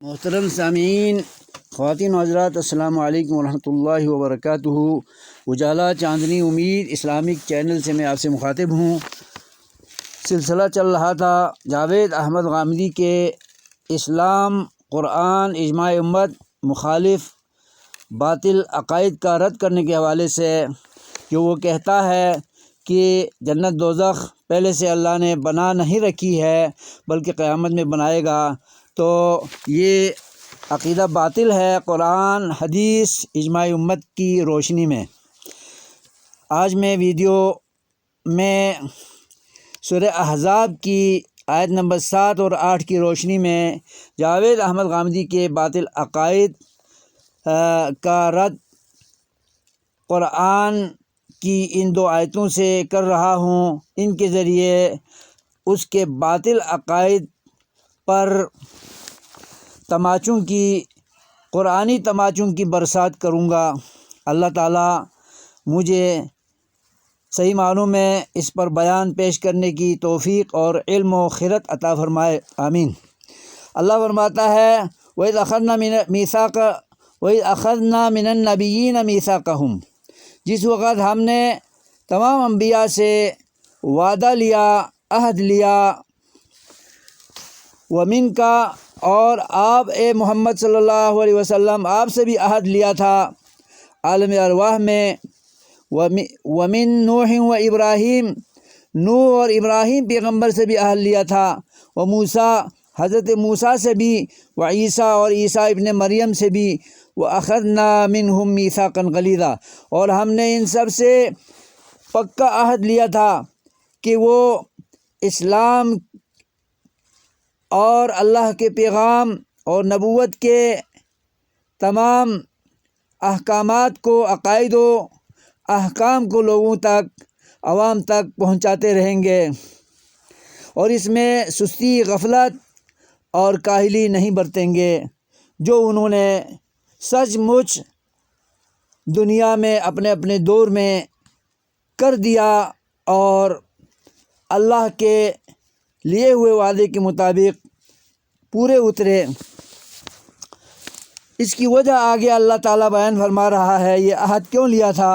محترم سامعین، خواتین و حضرات، السلام علیکم ورحمۃ اللہ وبرکاتہ۔ اجالا چاندنی امید اسلامک چینل سے میں آپ سے مخاطب ہوں۔ سلسلہ چل رہا تھا جاوید احمد غامدی کے اسلام، قرآن، اجماع امت، مخالف باطل عقائد کا رد کرنے کے حوالے سے، جو وہ کہتا ہے کہ جنت دوزخ پہلے سے اللہ نے بنا نہیں رکھی ہے بلکہ قیامت میں بنائے گا، تو یہ عقیدہ باطل ہے قرآن، حدیث، اجماع امت کی روشنی میں۔ آج میں ویڈیو میں سورہ احزاب کی آیت نمبر 7 اور 8 کی روشنی میں جاوید احمد غامدی کے باطل عقائد کا رد قرآن کی ان 2 آیتوں سے کر رہا ہوں۔ ان کے ذریعے اس کے باطل عقائد پر تماچوں کی، قرآنی تماچوں کی برسات کروں گا۔ اللہ تعالیٰ مجھے صحیح معنوں میں اس پر بیان پیش کرنے کی توفیق اور علم و خرد عطا فرمائے، آمین۔ اللہ فرماتا ہے وَإِذْ أَخَذْنَا مِنَ النَّبِيِّينَ مِيثَاقَهُمْ، جس وقت ہم نے تمام انبیاء سے وعدہ لیا، عہد لیا، وَمِنْكَ، اور آپ اے محمد صلی اللہ علیہ وسلم آپ سے بھی عہد لیا تھا عالم ارواح میں، وَمِن نوح و ابراہیم، نوح اور ابراہیم پیغمبر سے بھی عہد لیا تھا، وموسیٰ، حضرت موسیٰ سے بھی، وعیسیٰ اور عیسیٰ ابن مریم سے بھی، وَأَخَذْنَا مِنْهُمْ مِيثَاقًا غَلِيظًا، اور ہم نے ان سب سے پکا عہد لیا تھا کہ وہ اسلام اور اللہ کے پیغام اور نبوت کے تمام احکامات کو، عقائد و احکام کو لوگوں تک، عوام تک پہنچاتے رہیں گے، اور اس میں سستی، غفلت اور کاہلی نہیں برتیں گے، جو انہوں نے سچ مچ دنیا میں اپنے اپنے دور میں کر دیا اور اللہ کے لیے ہوئے وعدے کے مطابق پورے اترے۔ اس کی وجہ آگے اللہ تعالیٰ بیان فرما رہا ہے۔ یہ عہد کیوں لیا تھا؟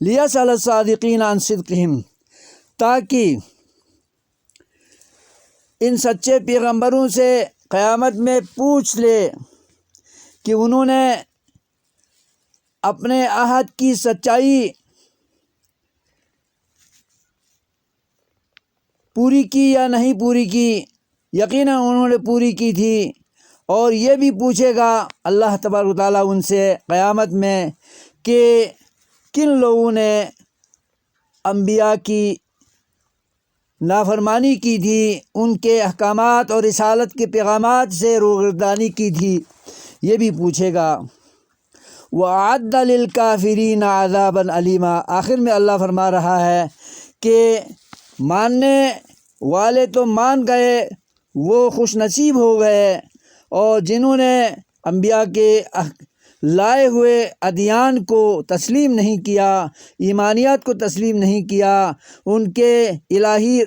لِيَسْأَلَ الصَّادِقِينَ عَنْ صِدْقِهِمْ، تاکہ ان سچے پیغمبروں سے قیامت میں پوچھ لے کہ انہوں نے اپنے عہد کی سچائی پوری کی یا نہیں پوری کی۔ یقیناً انہوں نے پوری کی تھی، اور یہ بھی پوچھے گا اللہ تبارک و تعالیٰ ان سے قیامت میں کہ کن لوگوں نے انبیاء کی نافرمانی کی تھی، ان کے احکامات اور رسالت کے پیغامات سے روگردانی کی تھی، یہ بھی پوچھے گا۔ وَأَعَدَّ لِلْكَافِرِينَ عَذَابًا أَلِيمًا، آخر میں اللہ فرما رہا ہے کہ ماننے والے تو مان گئے، وہ خوش نصیب ہو گئے، اور جنہوں نے انبیاء کے لائے ہوئے ادیان کو تسلیم نہیں کیا، ایمانیات کو تسلیم نہیں کیا، ان کے الہی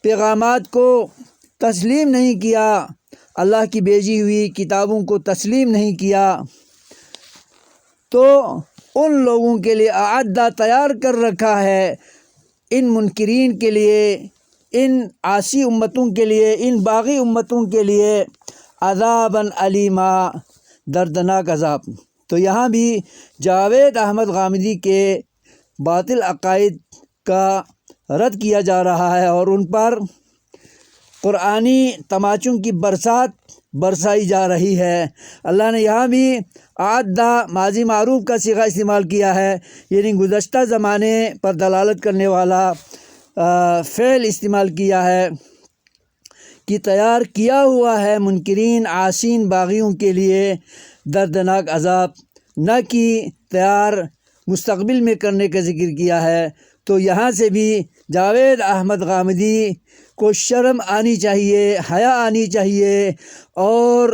پیغامات کو تسلیم نہیں کیا، اللہ کی بھیجی ہوئی کتابوں کو تسلیم نہیں کیا، تو ان لوگوں کے لیے اعدہ تیار کر رکھا ہے، ان منکرین کے لیے، ان عاصی امتوں کے لیے، ان باغی امتوں کے لیے عذابًا علیما، دردناک عذاب۔ تو یہاں بھی جاوید احمد غامدی کے باطل عقائد کا رد کیا جا رہا ہے، اور ان پر قرآنی تماچوں کی برسات برسائی جا رہی ہے۔ اللہ نے یہاں بھی اعدہ ماضی معروف کا صیغہ استعمال کیا ہے، یعنی گزشتہ زمانے پر دلالت کرنے والا فعل استعمال کیا ہے کہ تیار کیا ہوا ہے منکرین، عاصین، باغیوں کے لیے دردناک عذاب، نہ کہ تیار مستقبل میں کرنے کا ذکر کیا ہے۔ تو یہاں سے بھی جاوید احمد غامدی کو شرم آنی چاہیے، حیا آنی چاہیے، اور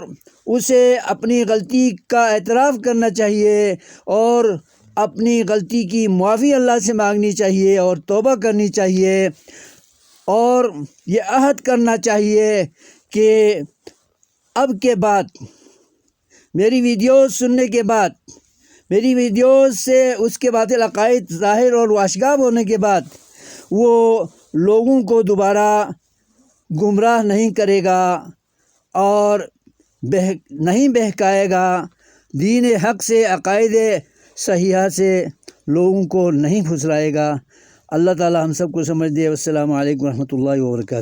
اسے اپنی غلطی کا اعتراف کرنا چاہیے، اور اپنی غلطی کی معافی اللہ سے مانگنی چاہیے، اور توبہ کرنی چاہیے، اور یہ عہد کرنا چاہیے کہ اب کے بعد میری ویڈیوز سننے کے بعد، میری ویڈیوز سے اس کے باطل عقائد ظاہر اور واشگاب ہونے کے بعد وہ لوگوں کو دوبارہ گمراہ نہیں کرے گا اور نہیں بہکائے گا، دین حق سے، عقائد صحیحہ سے لوگوں کو نہیں پھسلائے گا۔ اللہ تعالی ہم سب کو سمجھ دے۔ والسلام علیکم ورحمۃ اللہ وبرکاتہ۔